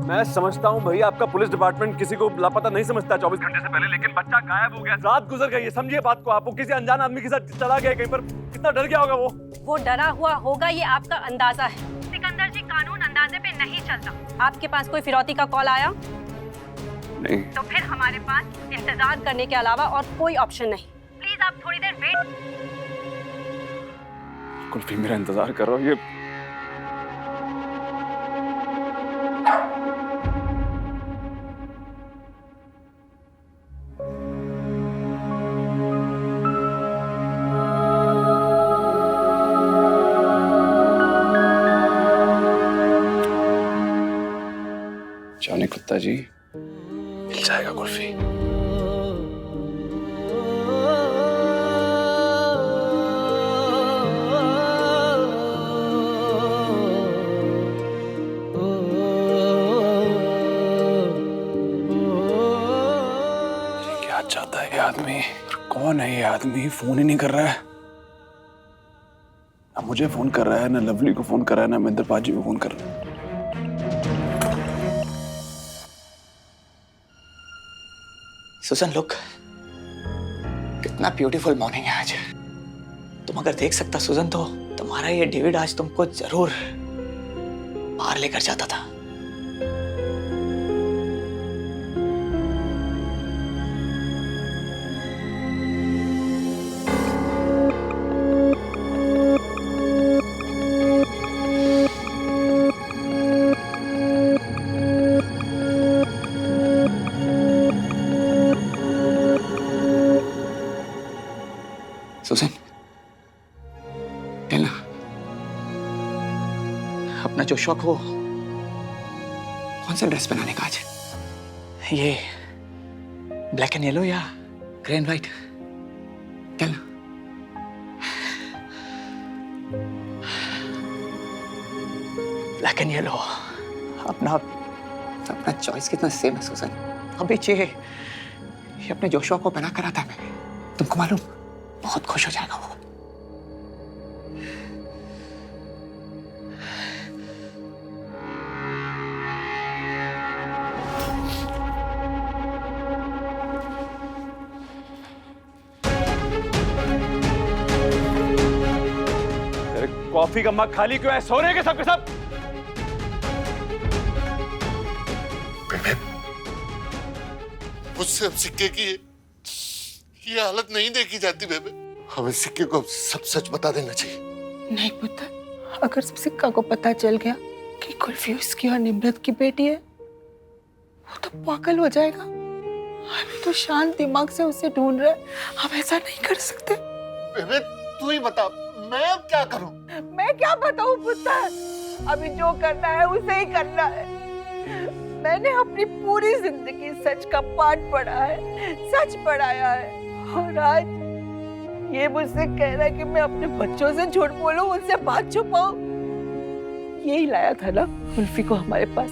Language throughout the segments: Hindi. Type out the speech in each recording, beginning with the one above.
मैं समझता हूँ भैया, आपका पुलिस डिपार्टमेंट किसी को लापता नहीं समझता 24 घंटे से पहले, लेकिन बच्चा गायब हो गया, रात गुजर गई है, समझिए बात को। आपको किसी अनजान आदमी के साथ चला गया कहीं पर, कितना डर गया होगा वो डरा हुआ होगा, ये आपका अंदाजा है। सिकंदर जी, कानून अंदाजे पे नहीं चलता। आपके पास कोई फिरौती का कॉल आया? नहीं। तो फिर हमारे पास इंतजार करने के अलावा और कोई ऑप्शन नहीं। प्लीज आप थोड़ी देर वेट। कुल्फी मेरा इंतजार कर रहा हो ये। जाने कुत्ता जी, मिल जाएगा कुल्फी। क्या चाहता है ये आदमी? कौन है ये आदमी? फोन ही नहीं कर रहा है। ना मुझे फोन कर रहा है, ना लवली को फोन कर रहा है, ना महेंद्र पाजी को फोन कर रहा है। सुजन, लुक, कितना ब्यूटीफुल मॉर्निंग है आज। तुम अगर देख सकता सुजन, तो तुम्हारा ये डेविड आज तुमको जरूर बाहर लेकर जाता था। सुजन, कहना अपना जो शौक हो, कौन सा ड्रेस पहनाने का आज? ये ब्लैक एंड येलो या ग्रे एंड व्हाइट? कहना। ब्लैक एंड येलो, अपना चॉइस कितना सेम है सुजन। अभी ये अपने जोशुआ को पहना कर आता है, तुमको मालूम, बहुत खुश हो जाएगा वो। अरे कॉफी का मग खाली क्यों है? सो रहे हैं सबके सब? मुझसे अब सिक्के की ये हालत नहीं देखी जाती बेबे। हमें सिक्के को सब सच बता देना चाहिए। नहीं पुत्र, अगर सिक्का को पता चल गया कि कुल्फी उसकी और निम्रत की बेटी है, वो तो पागल हो जाएगा। अभी तो शांत दिमाग से उसे ढूंढ रहे, हम ऐसा नहीं कर सकते। बेबे तू ही बता, मैं अब क्या करूं? मैं क्या बताऊं पुत्र, अभी जो करना है उसे ही करना है। मैंने अपनी पूरी जिंदगी सच का पाठ पढ़ा है, सच पढ़ाया है, और आज ये मुझसे कह रहा है कि मैं अपने बच्चों से झूठ बोलूं, उनसे बात छुपाऊं। यही लाया था ना कुल्फी को हमारे पास।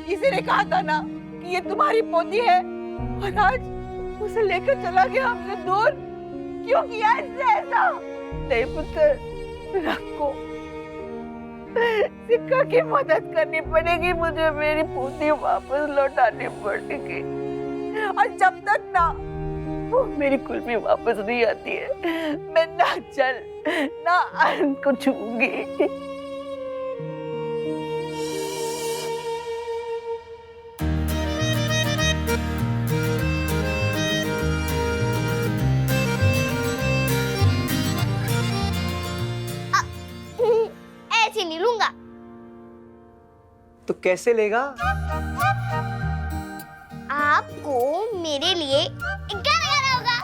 इसी ने कहा था ना कि ये तुम्हारी पोती है, और आज उसे लेकर चला गया हमसे दूर। क्यों किया इसने ऐसा? नहीं पुत्र, रखो, सिक्का की मदद करनी पड़ेगी मुझे, मेरी पोती वापस लौटानी पड़ेगी। और जब तक ना वो मेरी कुल्फी वापस नहीं आती है, मैं ना जल ना अन्न को छूऊंगी। ऐसे नहीं लूंगा। तो कैसे लेगा? आपको मेरे लिए गाना गाना होगा।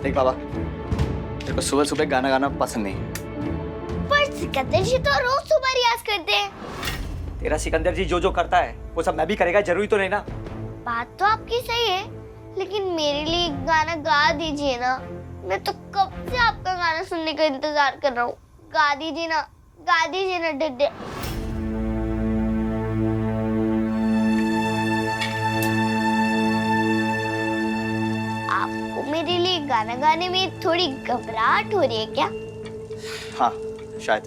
देख बाबा, तेरे को सुबह सुबह गाना गाना पसंद नहीं। पर सिकंदर जी तो रोज सुबह रियाज करते हैं। तेरा सिकंदर जी जो जो करता है वो सब मैं भी करेगा, जरूरी तो नहीं ना। बात तो आपकी सही है, लेकिन मेरे लिए गाना गा दीजिए ना। मैं तो कब से आपका गाना सुनने का इंतजार कर रहा हूँ। गा दीजिए ना, गा दीजिए ना डड्डे। आपको मेरे लिए गाना गाने में थोड़ी घबराहट हो रही है क्या? हाँ शायद।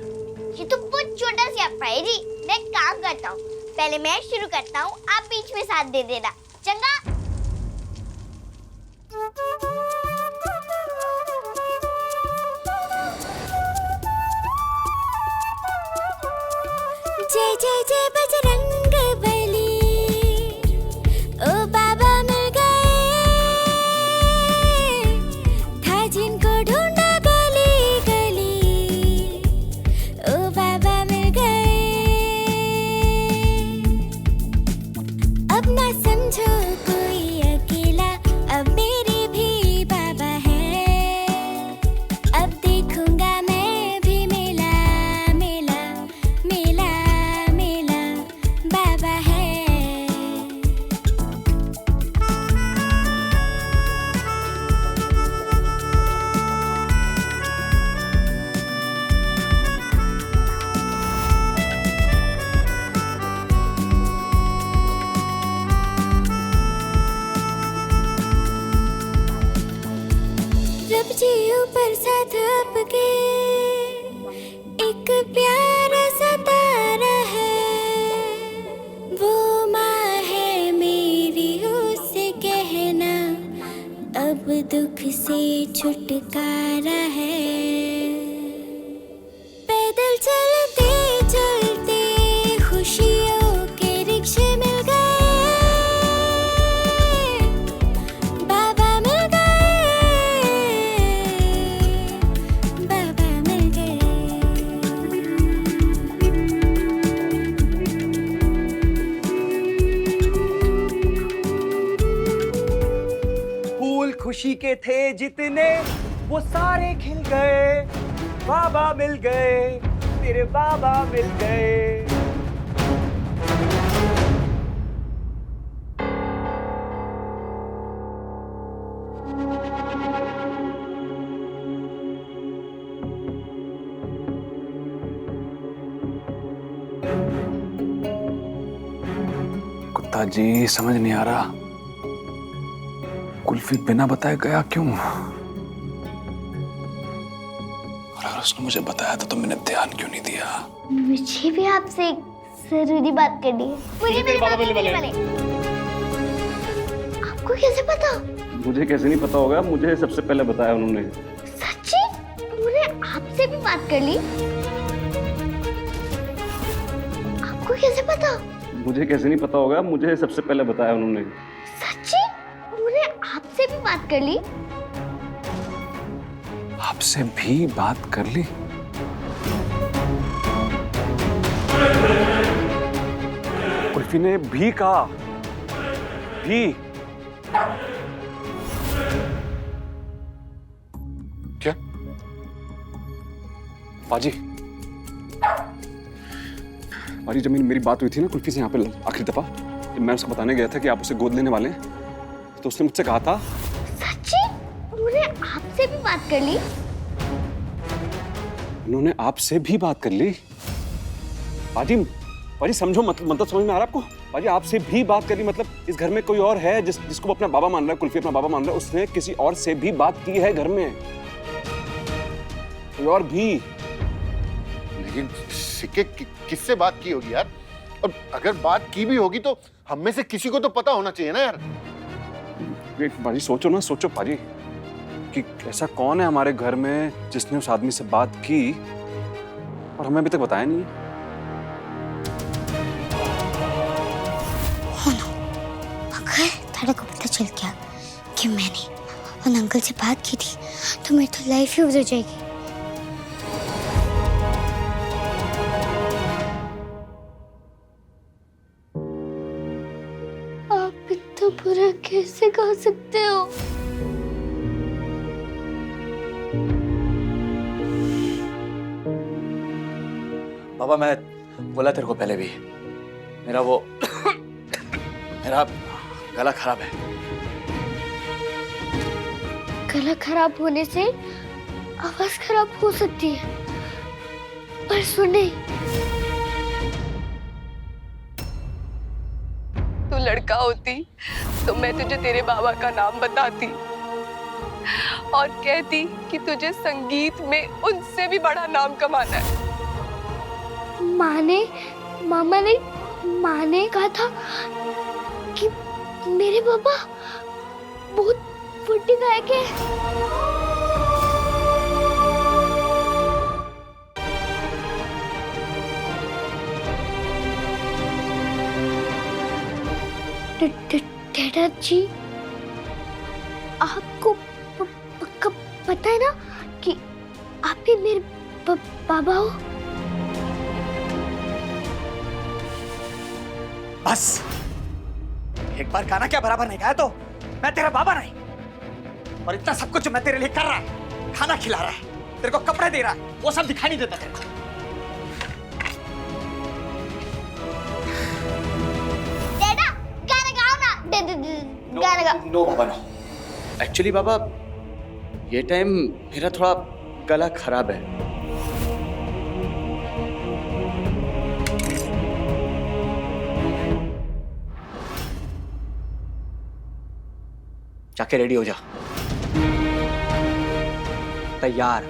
ये तो बहुत छोटा सा अप्पा है जी। मैं एक काम करता हूँ, पहले मैं शुरू करता हूँ, आप बीच में साथ दे देना, चंगा? जय जय जय बजरंग बली, ओ बाबा मिल गए, था जिनको ढूंढा गली गली, ओ बाबा मिल गए। अब ना समझो कोई अकेला, अब मेरे भी बाबा है। अब देखूंगा मैं भी मेला मेला मेला मेला, बाबा है। रब जी ऊपर साथ आपके एक प्यारा सा तारा है, वो माँ है मेरी, उससे कहना अब दुख से छुटकारा है। पैदल चलते चलते खुशियों के रिक्शे मिल गए, बाबा मिल गए, बाबा मिल गए। फूल खुशी के थे जितने वो सारे खिल गए, बाबा मिल गए, तेरे बाबा मिल गए। कुत्ता जी समझ नहीं आ रहा, कुल्फी बिना बताए गया क्यों? और अगर उसने मुझे बताया था तो मैंने ध्यान क्यों नहीं दिया? मुझे भी आपसे एक जरूरी बात करनी है। मुझे मेरे बाबा मिलने वाले। आपको कैसे पता? मुझे कैसे नहीं पता होगा, मुझे सबसे पहले बताया उन्होंने। सच्ची? उन्होंने आपसे भी बात कर ली? आपको कैसे पता? मुझे कैसे नहीं पता होगा, मुझे सबसे पहले बताया उन्होंने। सच्ची? उन्होंने आपसे भी बात कर ली? आपसे भी बात कर ली? कुल्फी ने भी कहा? भी? क्या? बाजी, बाजी जब मेरी बात हुई थी ना कुल्फी से यहाँ पे आखिरी दफा, जब मैं उसको बताने गया था कि आप उसे गोद लेने वाले हैं, तो उसने मुझसे कहा था। सच्ची? उन्होंने आपसे भी बात कर ली? उन्होंने आपसे भी बात कर ली? बाजी, बाजी समझो, मतलब समझ में आ रहा है आपको? बाजी आपसे भी बात कर ली मतलब इस घर में कोई और है जिसको वो अपना बाबा मान रहा है, कुल्फी अपना बाबा मान रहा है, उसने किसी और से भी बात की है घर में, कोई और भी। लेकिन सिक्के किससे बात की होगी यार? और अगर बात की भी होगी तो हम में से किसी को तो पता होना चाहिए ना यार। बाजी सोचो ना, सोचो बाजी कि ऐसा कौन है हमारे घर में जिसने उस आदमी से बात की और हमें अभी तक बताया नहीं है। अगर तेरे को पता चल गया कि मैंने उन अंकल से बात की थी तो मेरी तो लाइफ ही उजड़ जाएगी। आप इतना बुरा कैसे कह सकते हो? बाबा मैं बोला तेरे को पहले भी, मेरा वो मेरा गला खराब है। गला खराब होने से आवाज खराब हो सकती है, पर सुने, तू लड़का होती तो मैं तुझे तेरे बाबा का नाम बताती, और कहती कि तुझे संगीत में उनसे भी बड़ा नाम कमाना है। माँ ने कहा था कि मेरे पापा बहुत बड़े गायक है। डैडा जी, आपको पक्का पता है ना कि आप ही मेरे बाबा हो? बस एक बार गाना क्या बराबर नहीं गाया तो मैं तेरा बाबा नहीं। और इतना सब कुछ मैं तेरे लिए कर रहा है, खाना खिला रहा है, तेरे को कपड़े दे रहा है, वो सब दिखाई नहीं देता तेरे को। डैडा गाना गाओ ना। गाना गाओ। नो बाबा नो। एक्चुअली बाबा ये टाइम मेरा थोड़ा गला खराब है। जाके रेडी हो जा। तैयार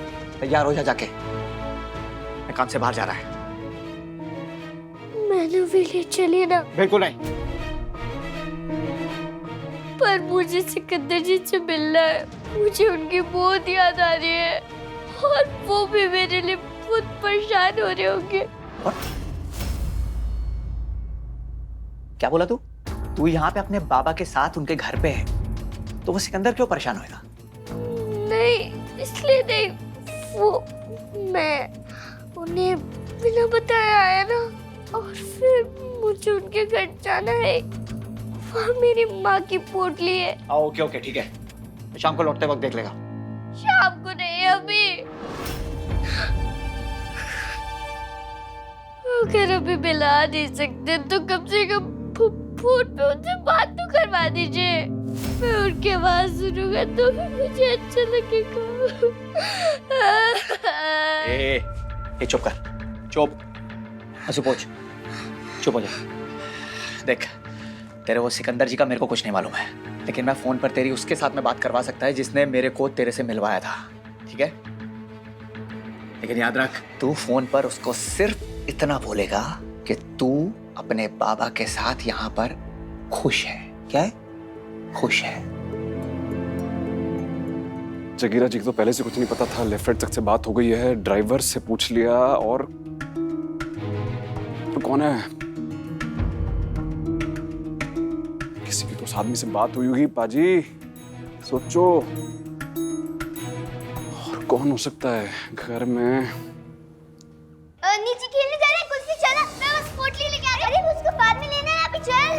हो जा जाके। मैं काम से बाहर जा रहा है। मैंने भी ले चली ना। बिल्कुल नहीं। पर मुझे सिकंदर जी से मिलना है। मुझे उनकी बहुत याद आ रही है और वो भी मेरे लिए बहुत परेशान हो रहे होंगे। क्या बोला तू? तू यहाँ पे अपने बाबा के साथ उनके घर पे है, तो वो सिकंदर क्यों परेशान होएगा? नहीं, इसलिए नहीं। वो मैं उन्हें बिना बताए आया ना, और फिर मुझे उनके घर जाना है। वहाँ मेरी माँ की पोटली है। ओके ठीक है, शाम को लौटते वक्त देख लेगा। शाम को नहीं, अभी। अगर अभी मिला नहीं सकते तो कम से कम फोन पे उनसे बात तो करवा दीजिए। मैं उनकी आवाज सुनूंगा तो भी मुझे अच्छा लगेगा। ए चुप कर, चुप। हंसू पोछ, चुप हो जा। देख, तेरे वो सिकंदर जी का मेरे को कुछ नहीं मालूम है, लेकिन मैं फोन पर तेरी उसके साथ में बात करवा सकता है जिसने मेरे को तेरे से मिलवाया था, ठीक है? लेकिन याद रख, तू फोन पर उसको सिर्फ इतना बोलेगा कि तू अपने बाबा के साथ यहाँ पर खुश है। क्या है? खुश है। जगीरा जी को तो पहले से कुछ नहीं पता था। लेफ्ट राइट तक से बात हो गई है, ड्राइवर से पूछ लिया, और तो कौन है? किसी की तो उस आदमी से बात हुई होगी पाजी, सोचो। और कौन हो सकता है घर में? नीचे खेलने जा रहे हैं, कुछ नहीं चला। मैं बस पोटली लेके आ रही हूँ। अरे उसको बाद में लेना है, अभी चल।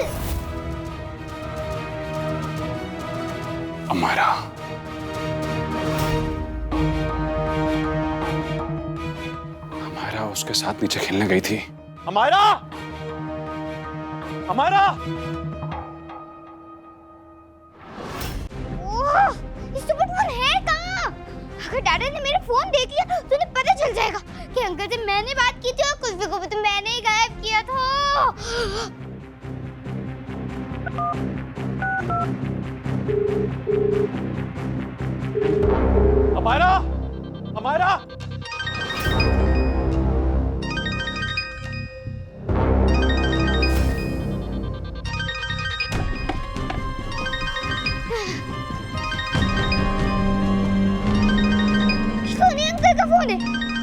अमायरा, अमायरा उसके साथ नीचे खेलने गई थी। अमायरा! अमायरा! इस स्टूपिड फोन है कहाँ? अगर डैडी ने मेरा फोन देख लिया तो उन्हें पता चल जाएगा कि अंकल से मैंने बात की थी और कुछ भी को तो मैंने ही गायब किया था। अमायरा! अमायरा! सोनी अंकल का फोन है,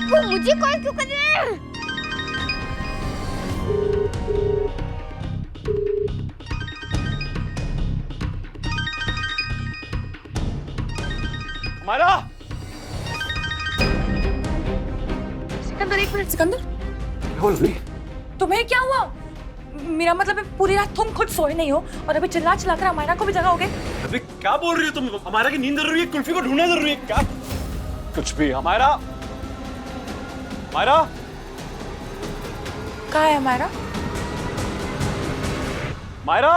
वो मुझे कॉल क्यों कर रहे हैं? अमायरा! सिकंदर, एक मिनट। सिकंदर, बोल रही? तुम्हें क्या हुआ? मेरा मतलब है पूरी रात तुम खुद सोए नहीं हो और अभी चिल्ला चिल्ला कर अमायरा को भी जगाओगे। अबे क्या बोल रही हो तुम? अमायरा की नींद जरूरी है, कुल्फी को ढूंढना जरूरी है क्या? कुछ भी। अमायरा, अमायरा, कहाँ है अमायरा? अमायरा,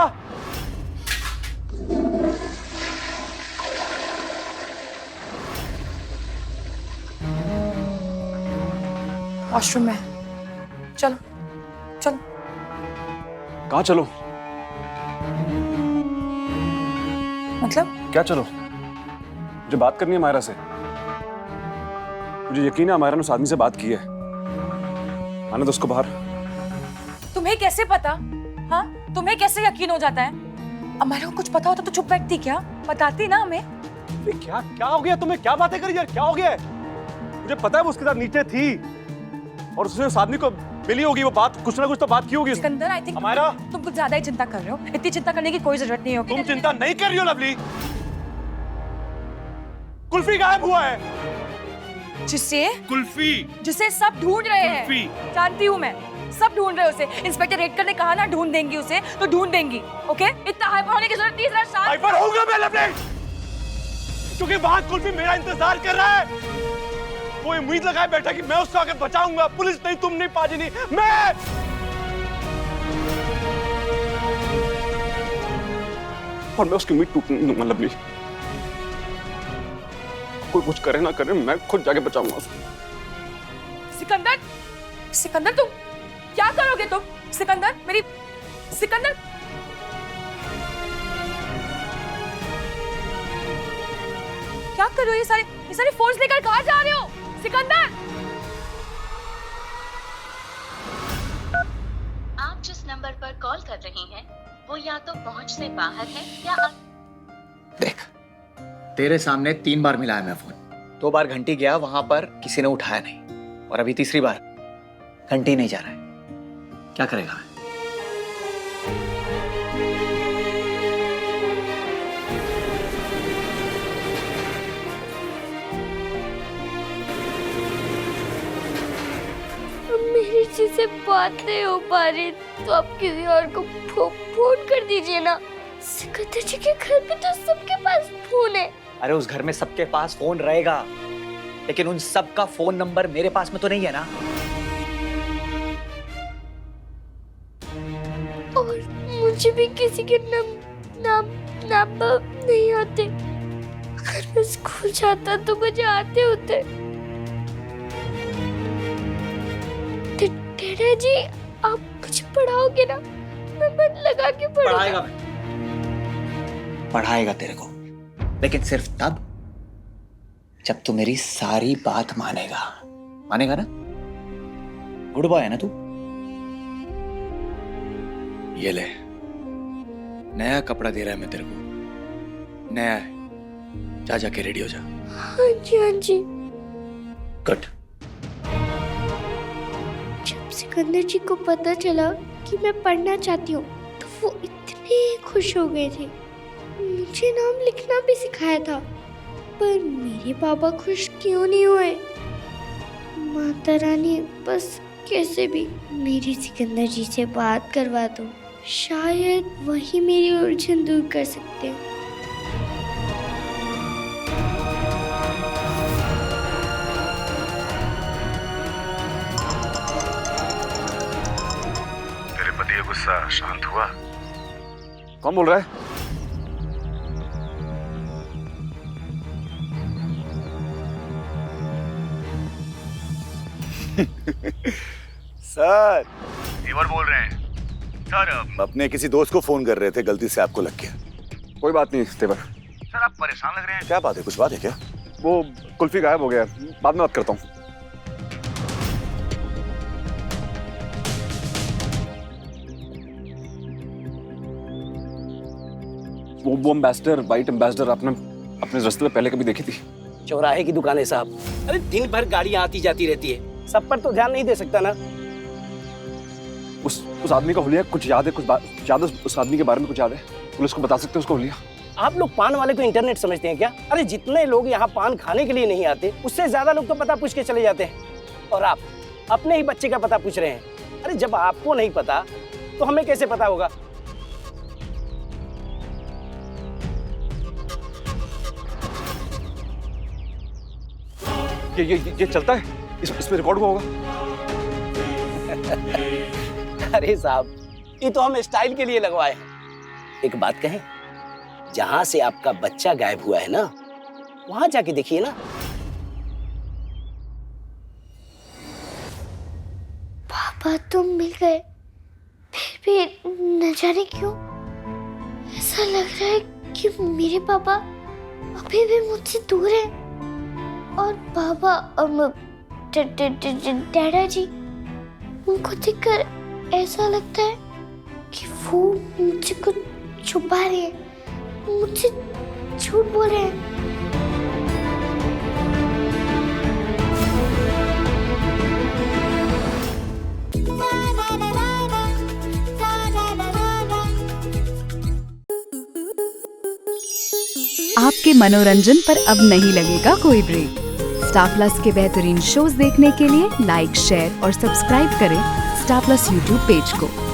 वॉशरूम में। चलो चलो। कहाँ चलो? मतलब क्या चलो? मुझे बात करनी है मायरा से। मुझे यकीन है मायरा ने उस आदमी से बात की है। आने दो उसको बाहर। तुम्हें कैसे पता? हाँ, तुम्हें कैसे यकीन हो जाता है? अमारा को कुछ पता होता तो चुप बैठती क्या? बताती ना हमें। क्या क्या हो गया तुम्हें? क्या बातें करी यार? क्या हो गया है? मुझे पता है वो उसके साथ नीचे थी और उसने उस आदमी को मिली होगी। वो बात कुछ ना कुछ तो बात की होगी। सिकंदर, आई थिंक हमारा तुम कुछ ज्यादा ही चिंता कर रहे हो। इतनी चिंता करने की कोई जरूरत नहीं होगी। तुम चिंता नहीं कर रही हो लवली। कुल्फी गायब हुआ है। जिसे सब ढूंढ रहे हैं। जानती हूँ मैं, सब ढूंढ रहे हैं उसे। इंस्पेक्टर रेड करने कहा ना ढूंढ देंगी उसे, तो ढूंढ देंगी। ओके, इतना हाइपर होने की जरूरत नहीं है। हाइपर होऊंगा मैं लवली, क्योंकि वहां कुल्फी मेरा इंतजार कर रहा है। वो उम्मीद लगाए बैठा कि मैं उसको आके बचाऊंगा। पुलिस नहीं, तुम नहीं, पाजी नहीं, मैं। और मैं उसकी उम्मीद टूटने नहीं दूंगा लवली। कोई कुछ करे ना करे, मैं खुद जाके बचाऊंगा उसको। सिकंदर, सिकंदर तुम क्या करोगे? तुम सिकंदर, मेरी सिकंदर, क्या कर रहे हो? ये सारे फोर्स लेकर कहाँ जा रहे हो सिकंदर? आप जिस नंबर पर कॉल कर रहे हैं वो या तो पहुंच से बाहर है या देख, तेरे सामने 3 बार मिलाया मैं फोन। 2 बार घंटी गया, वहां पर किसी ने उठाया नहीं, और अभी तीसरी बार घंटी नहीं जा रहा है। क्या करेगा मैं? मेरी चीज से बात नहीं हो पा रही तो आप किसी और को फोन कर दीजिए ना। सिकंदर जी के घर पे तो सबके पास फोन है। अरे उस घर में सबके पास फोन रहेगा, लेकिन उन सब का फोन नंबर मेरे पास में तो नहीं है ना। और मुझे भी किसी के नाम नहीं आते। अगर मैं स्कूल जाता तो मुझे आते होते। टेढ़ा जी, आप मुझे पढ़ाओगे ना? मैं मन लगा के पढ़ाएगा मैं, पढ़ाएगा तेरे को, लेकिन सिर्फ तब जब तू मेरी सारी बात मानेगा। मानेगा ना? गुड बॉय है ना तू? ये ले, नया कपड़ा दे रहा है मैं तेरे को, नया है। जा जाके रेडी हो जा। हाँ जी, हाँ जी। गुड। जब सिकंदर जी को पता चला कि मैं पढ़ना चाहती हूँ तो वो इतने खुश हो गए थे। मुझे नाम लिखना भी सिखाया था, पर मेरे पापा खुश क्यों नहीं हुए? माता रानी बस कैसे भी मेरी सिकंदर जी से बात करवा दो, शायद वही मेरी उलझन दूर कर सकते हैं। तेरे पति का गुस्सा शांत हुआ? कौन बोल रहा है? सर, देवर बोल रहे हैं। सर, अपने किसी दोस्त को फोन कर रहे थे, गलती से आपको लग गया। कोई बात नहीं तेवर। सर, आप परेशान लग रहे हैं। क्या बात है? कुछ बात है क्या? वो कुल्फी गायब हो गया, बाद में बात करता हूँ। वो एम्बेसडर, वाइट एम्बेसडर अपने रास्ते में पहले कभी देखी थी? चौराहे की दुकान है साहब। अरे दिन भर गाड़ियां आती जाती रहती है, सब पर तो ध्यान नहीं दे सकता ना। उस आदमी का हुलिया कुछ याद है? कुछ याद है उस आदमी के बारे में? कुछ याद है? पुलिस को बता सकते हो उसका हुलिया? आप लोग पान वाले को इंटरनेट समझते हैं क्या? अरे जितने लोग यहाँ पान खाने के लिए नहीं आते, उससे ज्यादा लोग तो पता पूछ के चले जाते हैं। और आप अपने ही बच्चे का पता पूछ रहे हैं। अरे जब आपको नहीं पता तो हमें कैसे पता होगा? ये चलता है? इसमें रिकॉर्ड हुआ होगा? अरे साहब, ये तो हम स्टाइल के लिए लगवाए हैं। एक बात कहें, जहां से आपका बच्चा गायब हुआ है ना, वहां जाके देखिए ना। पापा तुम मिल गए, फिर भी न जाने क्यों ऐसा लग रहा है कि मेरे पापा अभी भी मुझसे दूर है। और पापा और डैडा जी, उनको देखकर ऐसा लगता है कि वो मुझे कुछ छुपा रहे हैं, मुझसे झूठ बोल रहे हैं। आपके मनोरंजन पर अब नहीं लगेगा कोई ब्रेक। स्टार प्लस के बेहतरीन शोज देखने के लिए लाइक, शेयर और सब्सक्राइब करें स्टार प्लस यूट्यूब पेज को।